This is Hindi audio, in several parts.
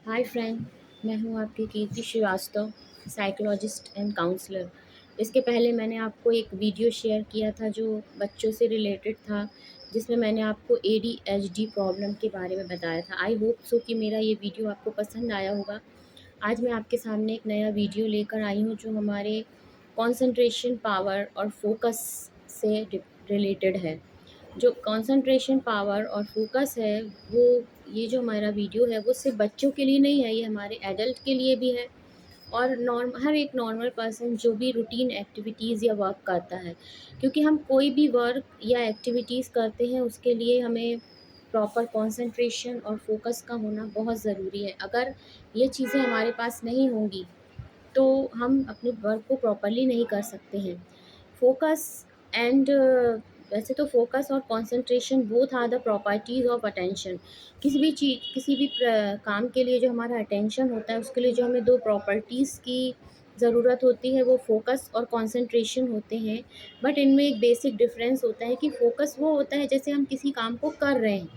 Hi friend. मैं हूँ आपकी कीर्ति श्रीवास्तव, साइकोलॉजिस्ट एंड काउंसलर। इसके पहले मैंने आपको एक वीडियो शेयर किया था जो बच्चों से रिलेटेड था, जिसमें मैंने आपको ADHD प्रॉब्लम के बारे में बताया था। आई होप सो कि मेरा ये वीडियो आपको पसंद आया होगा। आज मैं आपके सामने एक नया वीडियो लेकर आई हूँ जो हमारे कंसंट्रेशन पावर और फोकस से रिलेटेड है। जो कंसंट्रेशन पावर और फोकस है, वो ये जो हमारा वीडियो है वो सिर्फ बच्चों के लिए नहीं है, ये हमारे एडल्ट के लिए भी है। और हर एक नॉर्मल पर्सन जो भी रूटीन एक्टिविटीज़ या वर्क करता है, क्योंकि हम कोई भी वर्क या एक्टिविटीज़ करते हैं उसके लिए हमें प्रॉपर कंसंट्रेशन और फोकस का होना बहुत ज़रूरी है। अगर ये चीज़ें हमारे पास नहीं होंगी तो हम अपने वर्क को प्रॉपरली नहीं कर सकते हैं। फोकस एंड वैसे तो फोकस और concentration both are the properties of attention. किसी भी काम के लिए जो हमारा अटेंशन होता है उसके लिए जो हमें दो प्रॉपर्टीज़ की ज़रूरत होती है वो फोकस और कंसंट्रेशन होते हैं। बट इनमें एक बेसिक डिफरेंस होता है कि फोकस वो होता है जैसे हम किसी काम को कर रहे हैं,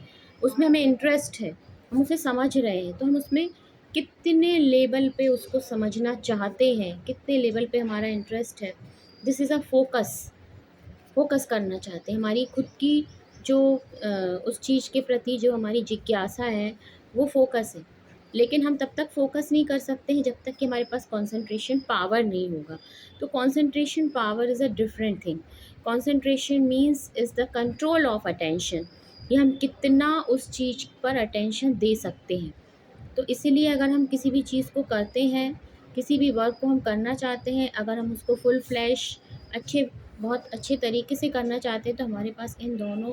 उसमें हमें इंटरेस्ट है, हम उसे समझ रहे हैं, तो हम उसमें कितने लेवल पे उसको समझना चाहते हैं, कितने लेवल पे हमारा इंटरेस्ट है, दिस इज़ अ फोकस करना चाहते हैं। हमारी खुद की जो उस चीज़ के प्रति जो हमारी जिज्ञासा है वो फोकस है। लेकिन हम तब तक फोकस नहीं कर सकते हैं जब तक कि हमारे पास कंसंट्रेशन पावर नहीं होगा। तो concentration power is a different thing. Concentration means is the control of attention, ये हम कितना उस चीज़ पर अटेंशन दे सकते हैं। तो इसीलिए अगर हम किसी भी चीज़ को करते हैं, किसी भी वर्क को हम करना चाहते हैं, अगर हम उसको फुल फ्लैश बहुत अच्छे तरीके से करना चाहते हैं, तो हमारे पास इन दोनों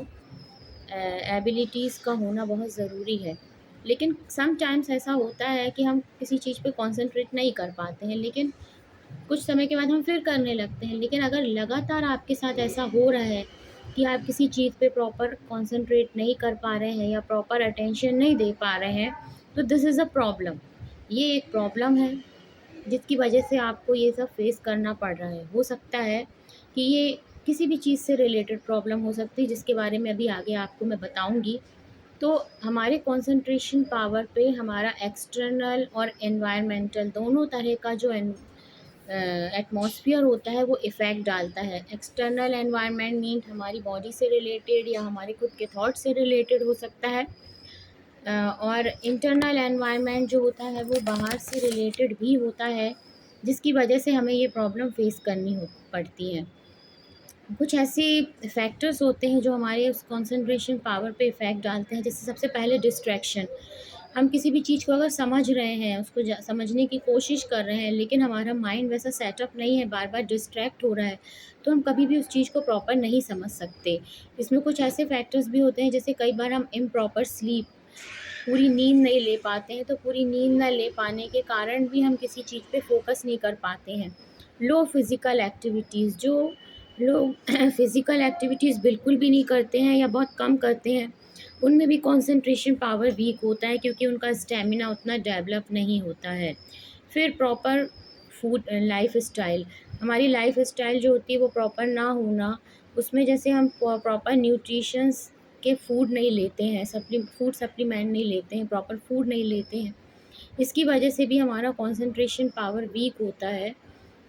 एबिलिटीज़ का होना बहुत ज़रूरी है। लेकिन समटाइम्स ऐसा होता है कि हम किसी चीज़ पे कॉन्संट्रेट नहीं कर पाते हैं, लेकिन कुछ समय के बाद हम फिर करने लगते हैं। लेकिन अगर लगातार आपके साथ ऐसा हो रहा है कि आप किसी चीज़ पे प्रॉपर कंसंट्रेट नहीं कर पा रहे हैं या प्रॉपर अटेंशन नहीं दे पा रहे हैं, तो दिस इज़ अ प्रॉब्लम। ये एक प्रॉब्लम है जिसकी वजह से आपको ये सब फेस करना पड़ रहा है। हो सकता है कि ये किसी भी चीज़ से रिलेटेड प्रॉब्लम हो सकती है, जिसके बारे में अभी आगे आपको मैं बताऊँगी। तो हमारे कंसंट्रेशन पावर पे हमारा एक्सटर्नल और एनवायरमेंटल दोनों तरह का जो एटमॉस्फेयर होता है वो इफ़ेक्ट डालता है। एक्सटर्नल एनवायरनमेंट मीन हमारी बॉडी से रिलेटेड या हमारे खुद के थॉट से रिलेटेड हो सकता है। और इंटरनल एनवायरनमेंट जो होता है वो बाहर से रिलेटेड भी होता है, जिसकी वजह से हमें ये प्रॉब्लम फेस करनी हो पड़ती है। कुछ ऐसे फैक्टर्स होते हैं जो हमारे उस कंसंट्रेशन पावर पे इफ़ेक्ट डालते हैं। जैसे सबसे पहले डिस्ट्रैक्शन। हम किसी भी चीज़ को अगर समझ रहे हैं, उसको समझने की कोशिश कर रहे हैं, लेकिन हमारा माइंड वैसा सेटअप नहीं है, बार बार डिस्ट्रैक्ट हो रहा है, तो हम कभी भी उस चीज़ को प्रॉपर नहीं समझ सकते। इसमें कुछ ऐसे फैक्टर्स भी होते हैं, जैसे कई बार हम इम्प्रॉपर स्लीप, पूरी नींद नहीं ले पाते हैं, तो पूरी नींद ना ले पाने के कारण भी हम किसी चीज़ पे फोकस नहीं कर पाते हैं। लो फिज़िकल एक्टिविटीज़, जो लोग फिज़िकल एक्टिविटीज़ बिल्कुल भी नहीं करते हैं या बहुत कम करते हैं, उनमें भी कंसंट्रेशन पावर वीक होता है, क्योंकि उनका स्टैमिना उतना डेवलप नहीं होता है। फिर प्रॉपर फूड लाइफ़स्टाइल, हमारी लाइफ़स्टाइल जो होती है वो प्रॉपर ना होना, उसमें जैसे हम प्रॉपर न्यूट्रिशंस के फूड नहीं लेते हैं, फूड सप्लीमेंट नहीं लेते हैं, प्रॉपर फूड नहीं लेते हैं, इसकी वजह से भी हमारा कंसंट्रेशन पावर वीक होता है।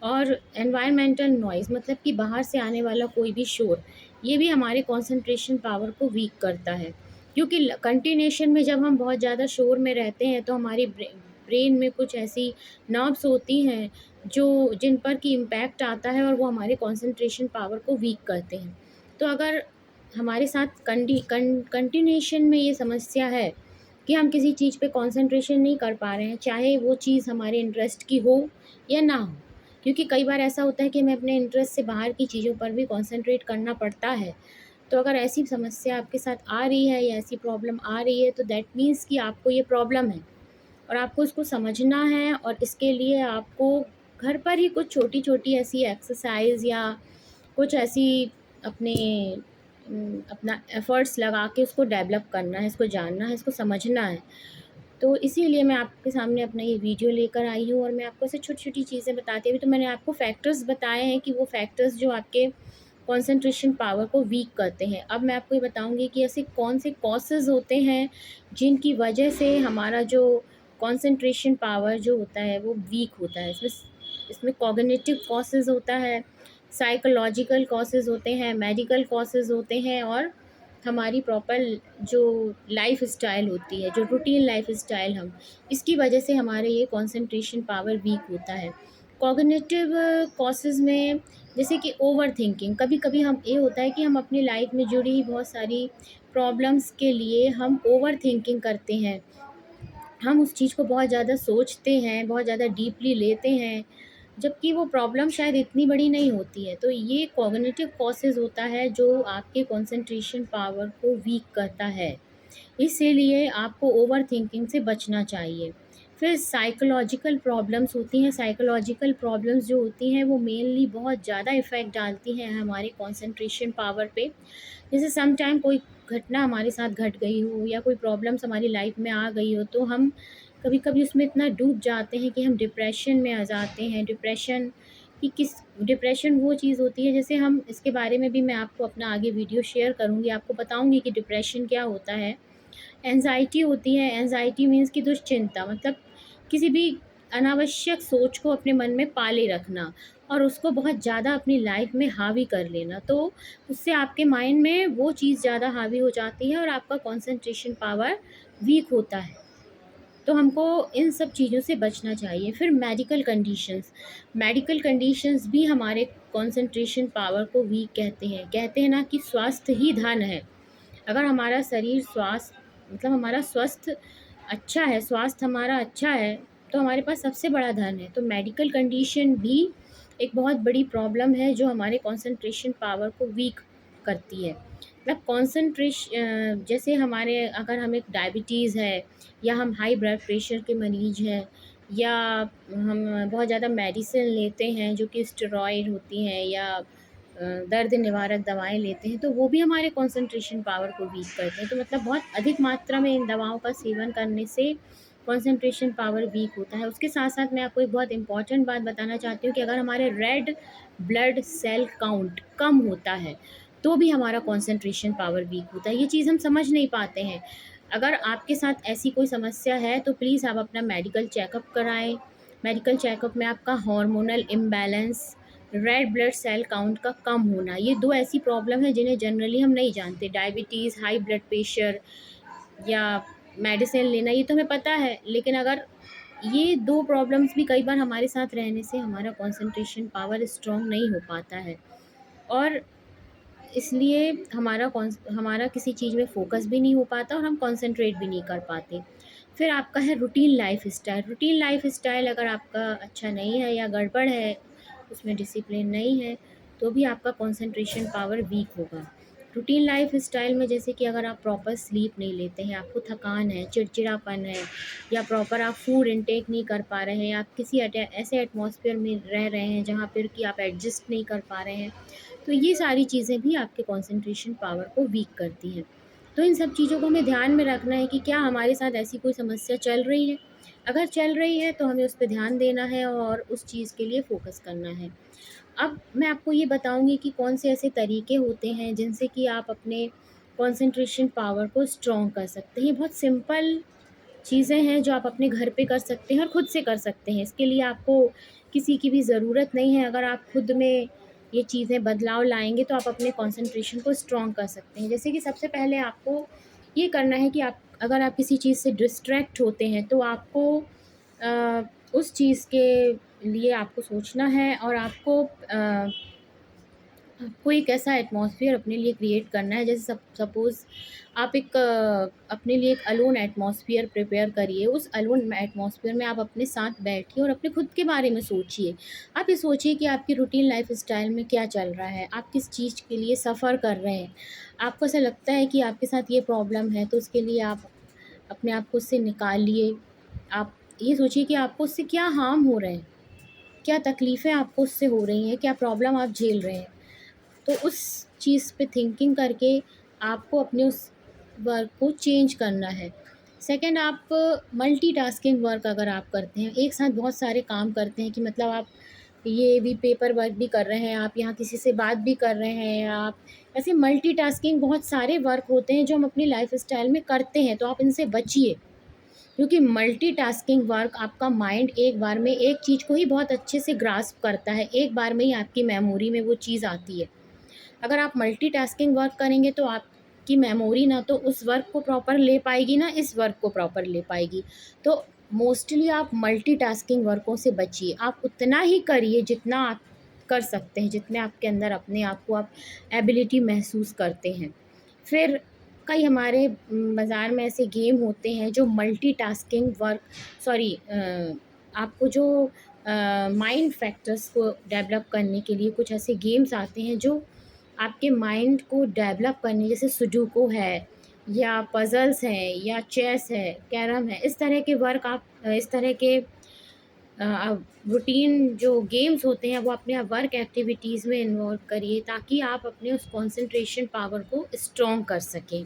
और एनवायरमेंटल नॉइज़, मतलब कि बाहर से आने वाला कोई भी शोर, ये भी हमारे कंसंट्रेशन पावर को वीक करता है। क्योंकि कंटिन्यूशन में जब हम बहुत ज़्यादा शोर में रहते हैं तो हमारी ब्रेन में कुछ ऐसी नर्व्स होती हैं जो जिन पर कि इम्पैक्ट आता है और वो हमारे कंसंट्रेशन पावर को वीक करते हैं। तो अगर हमारे साथ कंटिन्यूशन में ये समस्या है कि हम किसी चीज़ पे कंसंट्रेशन नहीं कर पा रहे हैं, चाहे वो चीज़ हमारे इंटरेस्ट की हो या ना हो, क्योंकि कई बार ऐसा होता है कि हमें अपने इंटरेस्ट से बाहर की चीज़ों पर भी कंसंट्रेट करना पड़ता है। तो अगर ऐसी समस्या आपके साथ आ रही है या ऐसी प्रॉब्लम आ रही है, तो दैट मीन्स कि आपको ये प्रॉब्लम है और आपको इसको समझना है। और इसके लिए आपको घर पर ही कुछ छोटी-छोटी ऐसी एक्सरसाइज़ या कुछ ऐसी अपने अपना एफ़र्ट्स लगा के उसको डेवलप करना है, इसको जानना है, इसको समझना है। तो इसीलिए मैं आपके सामने अपना ये वीडियो लेकर आई हूँ और मैं आपको ऐसे छोटी-छोटी चीज़ें बताती हुई, तो मैंने आपको फैक्टर्स बताए हैं कि वो फैक्टर्स जो आपके कंसंट्रेशन पावर को वीक करते हैं। अब मैं आपको ये बताऊँगी कि ऐसे कौन से कॉजेज़ होते हैं जिनकी वजह से हमारा जो कंसंट्रेशन पावर जो होता है वो वीक होता है। इसमें कॉग्निटिव कॉसेज़ होता है, साइकोलॉजिकल कॉसेज़ होते हैं, मेडिकल कॉसेज़ होते हैं और हमारी प्रॉपर जो लाइफ़स्टाइल होती है, जो रूटीन लाइफ़स्टाइल हम इसकी वजह से हमारे ये कंसंट्रेशन पावर वीक होता है। कॉग्निटिव कॉसेज़ में जैसे कि ओवरथिंकिंग, कभी-कभी हम ये होता है कि हम अपनी लाइफ़ में जुड़ी बहुत सारी प्रॉब्लम्स के लिए हम ओवरथिंकिंग करते हैं। हम उस चीज़ को बहुत ज़्यादा सोचते हैं, बहुत ज़्यादा डीपली लेते हैं, जबकि वो प्रॉब्लम शायद इतनी बड़ी नहीं होती है। तो ये कॉग्निटिव कॉसेज़ होता है जो आपके कंसंट्रेशन पावर को वीक करता है। इसीलिए आपको ओवरथिंकिंग से बचना चाहिए। फिर साइकोलॉजिकल प्रॉब्लम्स होती हैं, साइकोलॉजिकल प्रॉब्लम्स जो होती हैं वो मेनली बहुत ज़्यादा इफ़ेक्ट डालती हैं हमारे कंसंट्रेशन पावर पे। जैसे सम टाइम कोई घटना हमारे साथ घट गई हो या कोई प्रॉब्लम्स हमारी लाइफ में आ गई हो, तो हम कभी-कभी उसमें इतना डूब जाते हैं कि हम डिप्रेशन में आ जाते हैं। डिप्रेशन वो चीज़ होती है, जैसे हम इसके बारे में भी मैं आपको अपना आगे वीडियो शेयर करूँगी, आपको बताऊँगी कि डिप्रेशन क्या होता है। एंग्ज़ायटी होती है, एंग्ज़ायटी मीन्स कि दुश्चिंता, मतलब किसी भी अनावश्यक सोच को अपने मन में पाले रखना और उसको बहुत ज़्यादा अपनी लाइफ़ में हावी कर लेना। तो उससे आपके माइंड में वो चीज़ ज़्यादा हावी हो जाती है और आपका कंसंट्रेशन पावर वीक होता है। तो हमको इन सब चीज़ों से बचना चाहिए। फिर मेडिकल कंडीशंस भी हमारे कंसंट्रेशन पावर को वीक कहते हैं। कहते हैं ना कि स्वास्थ्य ही धन है। अगर हमारा शरीर मतलब हमारा स्वास्थ्य हमारा अच्छा है, तो हमारे पास सबसे बड़ा धन है। तो मेडिकल कंडीशन भी एक बहुत बड़ी प्रॉब्लम है जो हमारे कंसंट्रेशन पावर को वीक करती है। मतलब जैसे हमारे अगर हमें डायबिटीज़ है या हम हाई ब्लड प्रेशर के मरीज़ हैं या हम बहुत ज़्यादा मेडिसिन लेते हैं जो कि स्टेरॉइड होती हैं या दर्द निवारक दवाएँ लेते हैं, तो वो भी हमारे कंसंट्रेशन पावर को वीक करते हैं। तो मतलब बहुत अधिक मात्रा में इन दवाओं का सेवन करने से कंसंट्रेशन पावर वीक होता है। उसके साथ-साथ मैं आपको एक बहुत इम्पोर्टेंट बात बताना चाहती हूँ कि अगर हमारे रेड ब्लड सेल काउंट कम होता है, तो भी हमारा कंसंट्रेशन पावर वीक होता है। ये चीज़ हम समझ नहीं पाते हैं। अगर आपके साथ ऐसी कोई समस्या है, तो प्लीज़ आप अपना मेडिकल चेकअप कराएँ। मेडिकल चेकअप में आपका hormonal imbalance, red blood cell count का कम होना, ये 2 ऐसी प्रॉब्लम है जिन्हें जनरली हम नहीं जानते। डायबिटीज़, हाई ब्लड प्रेशर या मेडिसिन लेना, ये तो हमें पता है, लेकिन अगर ये 2 प्रॉब्लम्स भी कई बार हमारे साथ रहने से हमारा कंसंट्रेशन पावर स्ट्रॉन्ग नहीं हो पाता है और इसलिए हमारा किसी चीज़ में फ़ोकस भी नहीं हो पाता और हम कंसंट्रेट भी नहीं कर पाते। फिर आपका है रूटीन लाइफ़स्टाइल अगर आपका अच्छा नहीं है या गड़बड़ है, उसमें डिसिप्लिन नहीं है, तो भी आपका कंसंट्रेशन पावर वीक होगा। रूटीन लाइफ़स्टाइल में जैसे कि अगर आप प्रॉपर स्लीप नहीं लेते हैं, आपको थकान है, चिड़चिड़ापन है या प्रॉपर आप फूड इनटेक नहीं कर पा रहे हैं, आप किसी ऐसे एटमॉस्फेयर में रह रहे हैं जहाँ पर कि आप एडजस्ट नहीं कर पा रहे हैं, तो ये सारी चीज़ें भी आपके कंसंट्रेशन पावर को वीक करती हैं। तो इन सब चीज़ों को हमें ध्यान में रखना है कि क्या हमारे साथ ऐसी कोई समस्या चल रही है? अगर चल रही है तो हमें उस पे ध्यान देना है और उस चीज़ के लिए फ़ोकस करना है। अब मैं आपको ये बताऊँगी कि कौन से ऐसे तरीके होते हैं जिनसे कि आप अपने कंसंट्रेशन पावर को स्ट्रॉन्ग कर सकते हैं। बहुत सिंपल चीज़ें हैं जो आप अपने घर पे कर सकते हैं और खुद से कर सकते हैं। इसके लिए आपको किसी की भी ज़रूरत नहीं है। अगर आप खुद में ये चीज़ें बदलाव लाएँगे तो आप अपने कंसंट्रेशन को स्ट्रॉन्ग कर सकते हैं। जैसे कि सबसे पहले आपको ये करना है कि अगर आप किसी चीज़ से डिस्ट्रैक्ट होते हैं तो आपको उस चीज़ के लिए आपको सोचना है और आपको एक ऐसा एटमॉस्फेयर अपने लिए क्रिएट करना है। जैसे सपोज़ आप अपने लिए एक अलोन एटमॉस्फेयर प्रिपेयर करिए। उस अलोन एटमॉस्फेयर में आप अपने साथ बैठिए और अपने खुद के बारे में सोचिए। आप ये सोचिए कि आपकी रूटीन लाइफ़स्टाइल में क्या चल रहा है, आप किस चीज़ के लिए सफ़र कर रहे हैं। आपको ऐसा लगता है कि आपके साथ ये प्रॉब्लम है, तो उसके लिए आप अपने आप को उससे निकालिए। आप ये सोचिए कि आपको उससे क्या हार्म हो रहे हैं, क्या तकलीफ़ें आपको उससे हो रही हैं, क्या प्रॉब्लम आप झेल रहे हैं। तो उस चीज़ पे थिंकिंग करके आपको अपने उस वर्क को चेंज करना है। सेकंड, आप मल्टीटास्किंग वर्क अगर आप करते हैं, एक साथ बहुत सारे काम करते हैं कि मतलब आप ये भी पेपर वर्क भी कर रहे हैं, आप यहाँ किसी से बात भी कर रहे हैं, आप ऐसे मल्टीटास्किंग बहुत सारे वर्क होते हैं जो हम अपनी लाइफ़स्टाइल में करते हैं, तो आप इनसे बचिए। क्योंकि मल्टीटास्किंग वर्क आपका माइंड एक बार में एक चीज़ को ही बहुत अच्छे से ग्रास्प करता है, एक बार में ही आपकी मेमोरी में वो चीज़ आती है। अगर आप मल्टीटास्किंग वर्क करेंगे तो आपकी मेमोरी ना तो उस वर्क को प्रॉपर ले पाएगी, ना इस वर्क को प्रॉपर ले पाएगी। तो मोस्टली आप मल्टीटास्किंग वर्कों से बचिए। आप उतना ही करिए जितना आप कर सकते हैं, जितने आपके अंदर अपने आप को आप एबिलिटी महसूस करते हैं। फिर कई हमारे बाज़ार में ऐसे गेम होते हैं जो मल्टीटास्किंग वर्क सॉरी आपको जो माइंड फैक्टर्स को डेवलप करने के लिए कुछ ऐसे गेम्स आते हैं जो आपके माइंड को डेवलप करने, जैसे सुडोकू है या पज़ल्स हैं या चेस है, कैरम है, इस तरह के वर्क आप इस तरह के रूटीन जो गेम्स होते हैं वो अपने वर्क एक्टिविटीज़ में इन्वॉल्व करिए ताकि आप अपने उस कंसंट्रेशन पावर को स्ट्रॉन्ग कर सकें।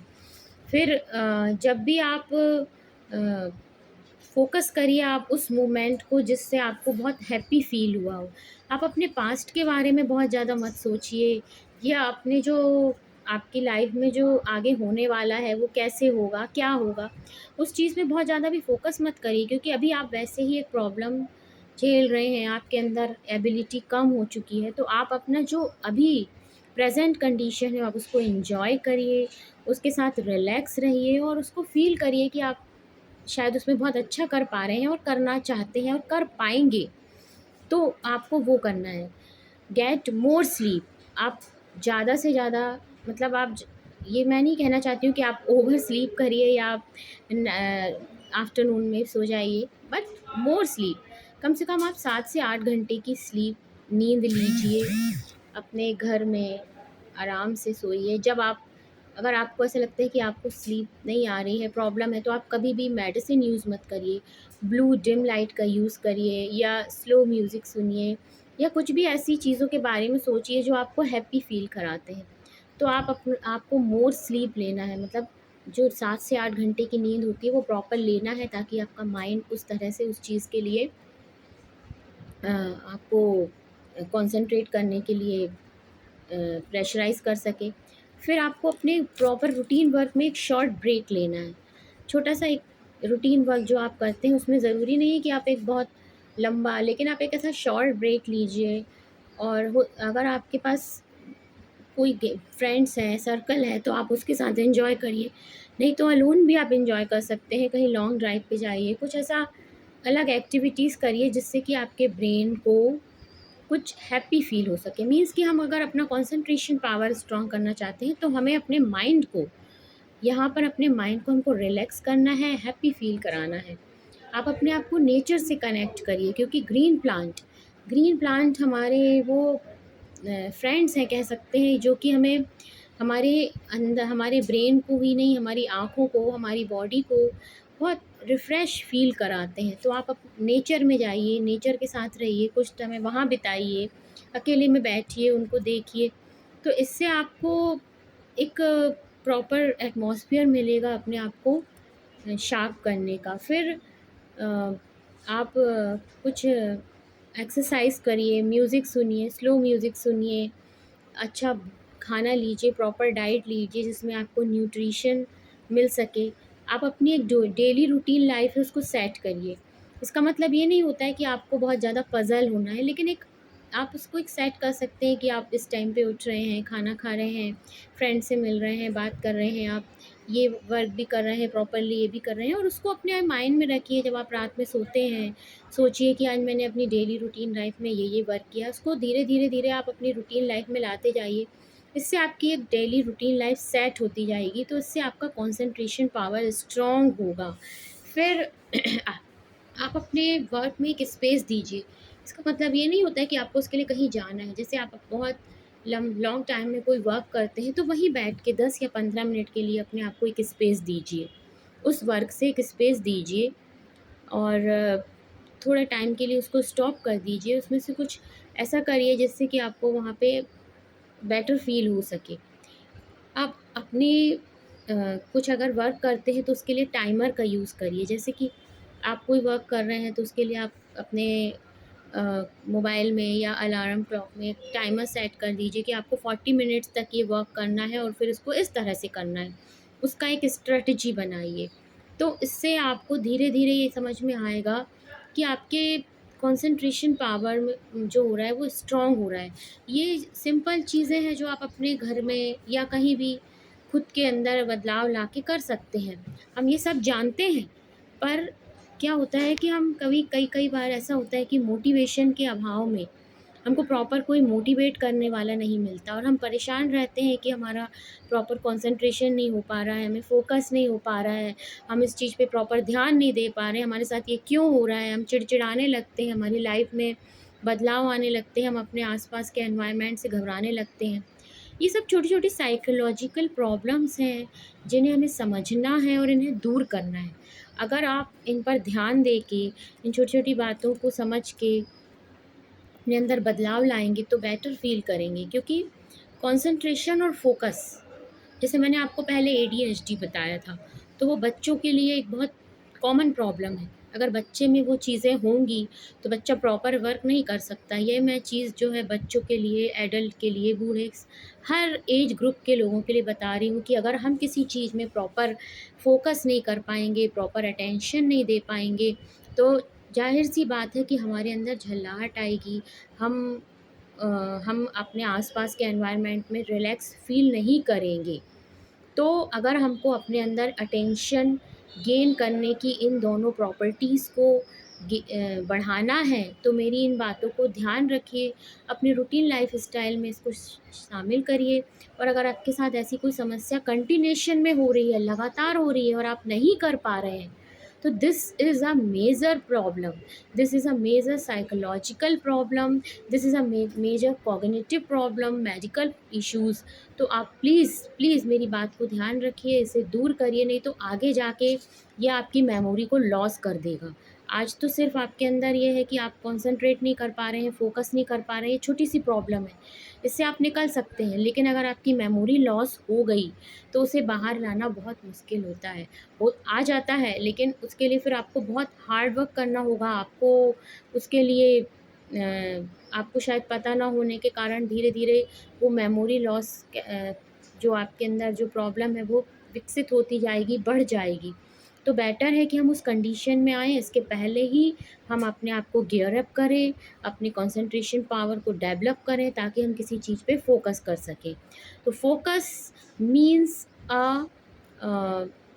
फिर जब भी आप फ़ोकस करिए आप उस मोमेंट को जिससे आपको बहुत हैप्पी फ़ील हुआ हो। आप अपने पास्ट के बारे में बहुत ज़्यादा मत सोचिए या अपने जो आपकी लाइफ़ में जो आगे होने वाला है वो कैसे होगा, क्या होगा, उस चीज़ में बहुत ज़्यादा भी फ़ोकस मत करिए क्योंकि अभी आप वैसे ही एक प्रॉब्लम झेल रहे हैं, आपके अंदर एबिलिटी कम हो चुकी है। तो आप अपना जो अभी प्रेज़ेंट कंडीशन है आप उसको एन्जॉय करिए, उसके साथ रिलैक्स रहिए और उसको फ़ील करिए कि आप शायद उसमें बहुत अच्छा कर पा रहे हैं और करना चाहते हैं और कर पाएँगे, तो आपको वो करना है। Get more sleep. आप ज़्यादा से ज़्यादा मतलब आप ये मैं नहीं कहना चाहती हूँ कि आप ओवर स्लीप करिए या आप आफ्टरनून में सो जाइए, बट मोर स्लीप। कम से कम आप 7 से 8 घंटे की स्लीप नींद लीजिए अपने घर में, आराम से सोइए। जब आप अगर आपको ऐसा लगता है कि आपको स्लीप नहीं आ रही है, प्रॉब्लम है, तो आप कभी भी मेडिसिन यूज़ मत करिए। ब्लू डिम लाइट का यूज़ करिए या स्लो म्यूज़िक सुनिए या कुछ भी ऐसी चीज़ों के बारे में सोचिए जो आपको हैप्पी फ़ील कराते हैं। तो आपको मोर स्लीप लेना है, मतलब जो 7 से 8 घंटे की नींद होती है वो प्रॉपर लेना है ताकि आपका माइंड उस तरह से उस चीज़ के लिए आपको कंसंट्रेट करने के लिए प्रेशराइज़ कर सके। फिर आपको अपने प्रॉपर रूटीन वर्क में एक शॉर्ट ब्रेक लेना है। छोटा-सा एक रूटीन वर्क जो आप करते हैं उसमें ज़रूरी नहीं है कि आप एक बहुत लंबा, लेकिन आप एक ऐसा शॉर्ट ब्रेक लीजिए और वो अगर आपके पास कोई फ्रेंड्स हैं, सर्कल है तो आप उसके साथ एंजॉय करिए। नहीं तो अलोन भी आप एंजॉय कर सकते हैं, कहीं लॉन्ग ड्राइव पे जाइए, कुछ ऐसा अलग एक्टिविटीज़ करिए जिससे कि आपके ब्रेन को कुछ हैप्पी फ़ील हो सके। मीन्स कि हम अगर अपना कंसंट्रेशन पावर स्ट्रॉन्ग करना चाहते हैं तो हमें अपने माइंड को यहाँ पर अपने माइंड को हमको रिलैक्स करना है, हैप्पी फ़ील कराना है। आप अपने आप को नेचर से कनेक्ट करिए क्योंकि ग्रीन प्लांट हमारे वो फ्रेंड्स हैं कह सकते हैं जो कि हमें हमारे अंदर हमारे ब्रेन को ही नहीं, हमारी आँखों को, हमारी बॉडी को बहुत रिफ़्रेश फ़ील कराते हैं। तो आप नेचर में जाइए, नेचर के साथ रहिए, कुछ समय वहाँ बिताइए, अकेले में बैठिए, उनको देखिए। तो इससे आपको एक प्रॉपर एटमॉस्फेयर मिलेगा अपने आप को शार्प करने का। फिर आप कुछ एक्सरसाइज़ करिए, म्यूज़िक सुनिए, स्लो म्यूज़िक सुनिए, अच्छा खाना लीजिए, प्रॉपर डाइट लीजिए जिसमें आपको न्यूट्रिशन मिल सके। आप अपनी एक डो डेली रूटीन लाइफ़ है उसको सेट करिए। इसका मतलब ये नहीं होता है कि आपको बहुत ज़्यादा पज़ल होना है, लेकिन एक आप उसको एक सेट कर सकते हैं कि आप इस टाइम पे उठ रहे हैं, खाना खा रहे हैं, फ्रेंड से मिल रहे हैं, बात कर रहे हैं, आप ये वर्क भी कर रहे हैं प्रॉपरली, ये भी कर रहे हैं और उसको अपने माइंड में रखिए। जब आप रात में सोते हैं, सोचिए कि आज मैंने अपनी डेली रूटीन लाइफ़ में ये वर्क किया। उसको धीरे-धीरे आप अपनी रूटीन लाइफ़ में लाते जाइए। इससे आपकी एक डेली रूटीन लाइफ़ सेट होती जाएगी, तो इससे आपका कंसंट्रेशन पावर स्ट्रॉन्ग होगा। फिर आ आप अपने वर्क में एक स्पेस दीजिए। इसका मतलब ये नहीं होता है कि आपको उसके लिए कहीं जाना है। जैसे आप बहुत लॉन्ग टाइम में कोई वर्क करते हैं, तो वहीं बैठ के 10 या 15 मिनट के लिए अपने आप को एक स्पेस दीजिए। उस वर्क से एक स्पेस दीजिए और थोड़े टाइम के लिए उसको स्टॉप कर दीजिए। उसमें से कुछ ऐसा करिए जिससे कि आपको वहाँ पे बेटर फ़ील हो सके। आप अपनी कुछ अगर वर्क करते हैं तो उसके लिए टाइमर का यूज़ करिए। जैसे कि आप कोई वर्क कर रहे हैं तो उसके लिए आप अपने मोबाइल में या अलार्म क्लॉक में एक टाइमर सेट कर दीजिए कि आपको 40 मिनट्स तक ये वर्क करना है और फिर इसको इस तरह से करना है। उसका एक स्ट्रैटेजी बनाइए तो इससे आपको धीरे-धीरे ये समझ में आएगा कि आपके कंसंट्रेशन पावर में जो हो रहा है वो स्ट्रॉन्ग हो रहा है। ये सिंपल चीज़ें हैं जो आप अपने घर में या कहीं भी खुद के अंदर बदलाव लाके कर सकते हैं। हम ये सब जानते हैं, पर क्या होता है कि हम कई बार ऐसा होता है कि मोटिवेशन के अभाव में हमको प्रॉपर कोई मोटिवेट करने वाला नहीं मिलता और हम परेशान रहते हैं कि हमारा प्रॉपर कंसंट्रेशन नहीं हो पा रहा है, हमें फ़ोकस नहीं हो पा रहा है, हम इस चीज़ पे प्रॉपर ध्यान नहीं दे पा रहे हैं, हमारे साथ ये क्यों हो रहा है, हम चिड़चिड़ाने लगते हैं, हमारी लाइफ में बदलाव आने लगते हैं, हम अपने आस-पास के एनवायरनमेंट से घबराने लगते हैं। ये सब छोटी-छोटी साइकोलॉजिकल प्रॉब्लम्स हैं, जिन्हें हमें समझना है और इन्हें दूर करना है। अगर आप इन पर ध्यान दे के, इन छोटी-छोटी बातों को समझ के अपने अंदर बदलाव लाएँगे तो बेटर फ़ील करेंगे, क्योंकि कंसंट्रेशन और फ़ोकस, जैसे मैंने आपको पहले एडीएचडी बताया था, तो वो बच्चों के लिए एक बहुत कॉमन प्रॉब्लम है। अगर बच्चे में वो चीज़ें होंगी, तो बच्चा प्रॉपर वर्क नहीं कर सकता। ये मैं चीज़ जो है बच्चों के लिए, एडल्ट के लिए, बूढ़े, हर एज ग्रुप के लोगों के लिए बता रही हूँ कि अगर हम किसी चीज़ में प्रॉपर फ़ोकस नहीं कर पाएँगे, प्रॉपर अटेंशन नहीं दे पाएँगे, तो ज़ाहिर-सी बात है कि हमारे अंदर झल्लाहट आएगी। हम अ, हम अपने आस-पास के एनवायरनमेंट में रिलैक्स फ़ील नहीं करेंगे। तो अगर हमको अपने अंदर अटेंशन गेन करने की इन दोनों प्रॉपर्टीज़ को बढ़ाना है, तो मेरी इन बातों को ध्यान रखिए, अपनी रूटीन लाइफ़स्टाइल में इसको शामिल करिए। और अगर आपके साथ ऐसी कोई समस्या कंटिन्यूएशन में हो रही है, लगातार हो रही है और आप नहीं कर पा रहे हैं, तो this is a major problem, this is a major psychological problem, this is a major cognitive problem, medical issues. तो आप प्लीज़, प्लीज़ मेरी बात को ध्यान रखिए, इसे दूर करिए, नहीं तो आगे जाके ये आपकी मेमोरी को लॉस कर देगा। आज तो सिर्फ़ आपके अंदर ये है कि आप कॉन्सन्ट्रेट नहीं कर पा रहे हैं, फ़ोकस नहीं कर पा रहे हैं, छोटी-सी प्रॉब्लम है। इससे आप निकल सकते हैं, लेकिन अगर आपकी मेमोरी लॉस हो गई, तो उसे बाहर लाना बहुत मुश्किल होता है। वो आ जाता है, लेकिन उसके लिए फिर आपको बहुत हार्ड वर्क करना होगा। आपको उसके लिए आपको शायद पता ना होने के कारण धीरे-धीरे वो मेमोरी लॉस जो आपके अंदर जो प्रॉब्लम है वो विकसित होती जाएगी, बढ़ जाएगी। तो बेटर है कि हम उस कंडीशन में आएँ, इसके पहले ही हम अपने आप को गियर अप करें, अपनी कंसंट्रेशन पावर को डेवलप करें, ताकि हम किसी चीज़ पे फ़ोकस कर सकें। तो focus means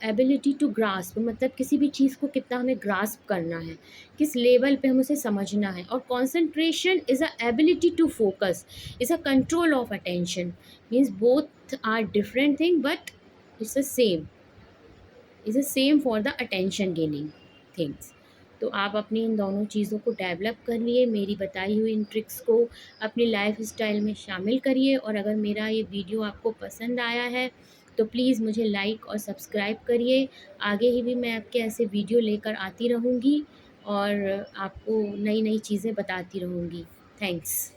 ability to grasp, मतलब किसी भी चीज़ को कितना हमें ग्रास्प करना है, किस लेवल पे हमें उसे समझना है। और concentration is a ability to focus, is a control of attention, means both are different thing but it's the same, is the same for the attention gaining things. तो आप अपनी इन दोनों चीज़ों को डेवलप करिए, मेरी बताई हुई इन ट्रिक्स को अपनी लाइफ़स्टाइल में शामिल करिए। और अगर मेरा ये वीडियो आपको पसंद आया है, तो प्लीज़ मुझे लाइक और सब्सक्राइब करिए। आगे ही भी मैं आपके ऐसे वीडियो लेकर आती रहूँगी और आपको नई-नई चीज़ें बताती रहूँगी। थैंक्स।